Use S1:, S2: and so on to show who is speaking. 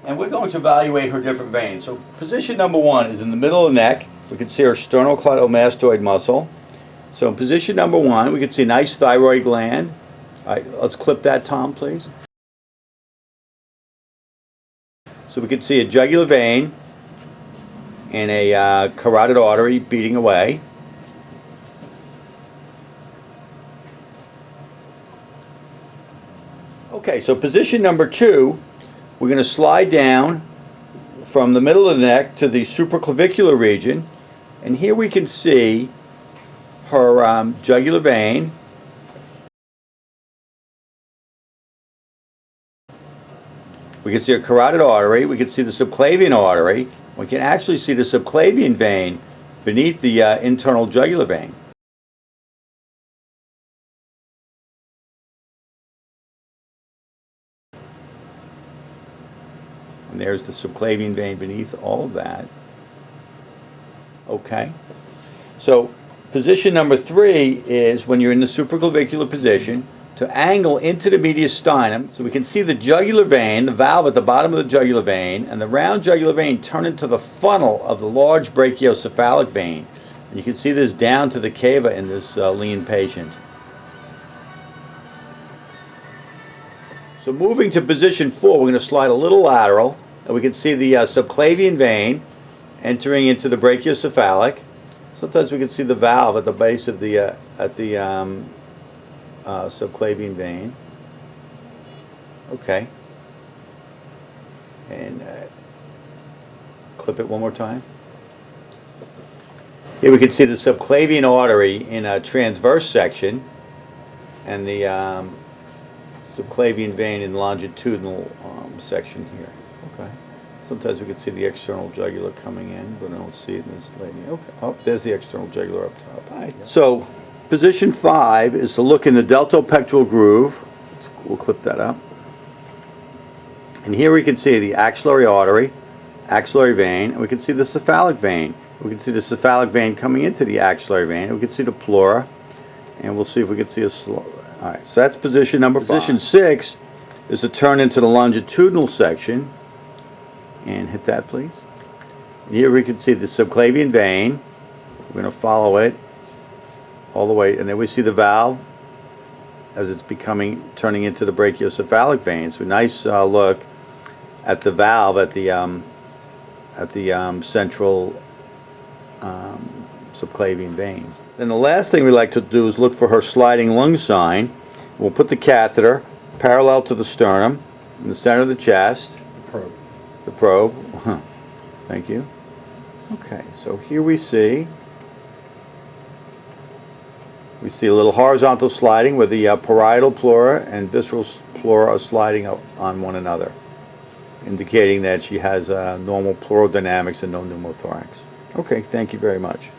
S1: And we're going to evaluate her different veins. So position number 1 is in the middle of the neck. We can see her sternocleidomastoid muscle. So in position number 1, we can see a nice thyroid gland. All right, let's clip that, Tom, please. So we can see a jugular vein and a carotid artery beating away. Okay, so position number 2, we're going to slide down from the middle of the neck to the supraclavicular region, and here we can see her jugular vein. We can see a carotid artery. We can see the subclavian artery. We can actually see the subclavian vein beneath the internal jugular vein. And there's the subclavian vein beneath all of that. Okay. So position number 3 is when you're in the supraclavicular position, to angle into the mediastinum, so we can see the jugular vein, the valve at the bottom of the jugular vein, and the round jugular vein turn into the funnel of the large brachiocephalic vein. And you can see this down to the cava in this lean patient. So moving to position 4, we're going to slide a little lateral, and we can see the subclavian vein entering into the brachiocephalic. Sometimes we can see the valve at the base of the subclavian vein. Okay. And clip it one more time. Here we can see the subclavian artery in a transverse section and the subclavian vein in longitudinal section here. Okay. Sometimes we can see the external jugular coming in, but I don't see it in this lady. Okay. Oh, there's the external jugular up top. All right. So position 5 is to look in the deltopectoral groove. We'll clip that up. And here we can see the axillary artery, axillary vein, and we can see the cephalic vein. We can see the cephalic vein coming into the axillary vein. We can see the pleura, and we'll see if we can see a slope. All right, so that's position number 5. Position 6 is to turn into the longitudinal section, and hit that, please. And here we can see the subclavian vein. We're going to follow it all the way, and then we see the valve as it's turning into the brachiocephalic vein. So a nice look at the valve at the central subclavian vein. Then the last thing we like to do is look for her sliding lung sign. We'll put the catheter parallel to the sternum in the center of the chest. The probe. Thank you. Okay, so here we see a little horizontal sliding where the parietal pleura and visceral pleura are sliding up on one another, indicating that she has normal pleural dynamics and no pneumothorax. Okay, thank you very much.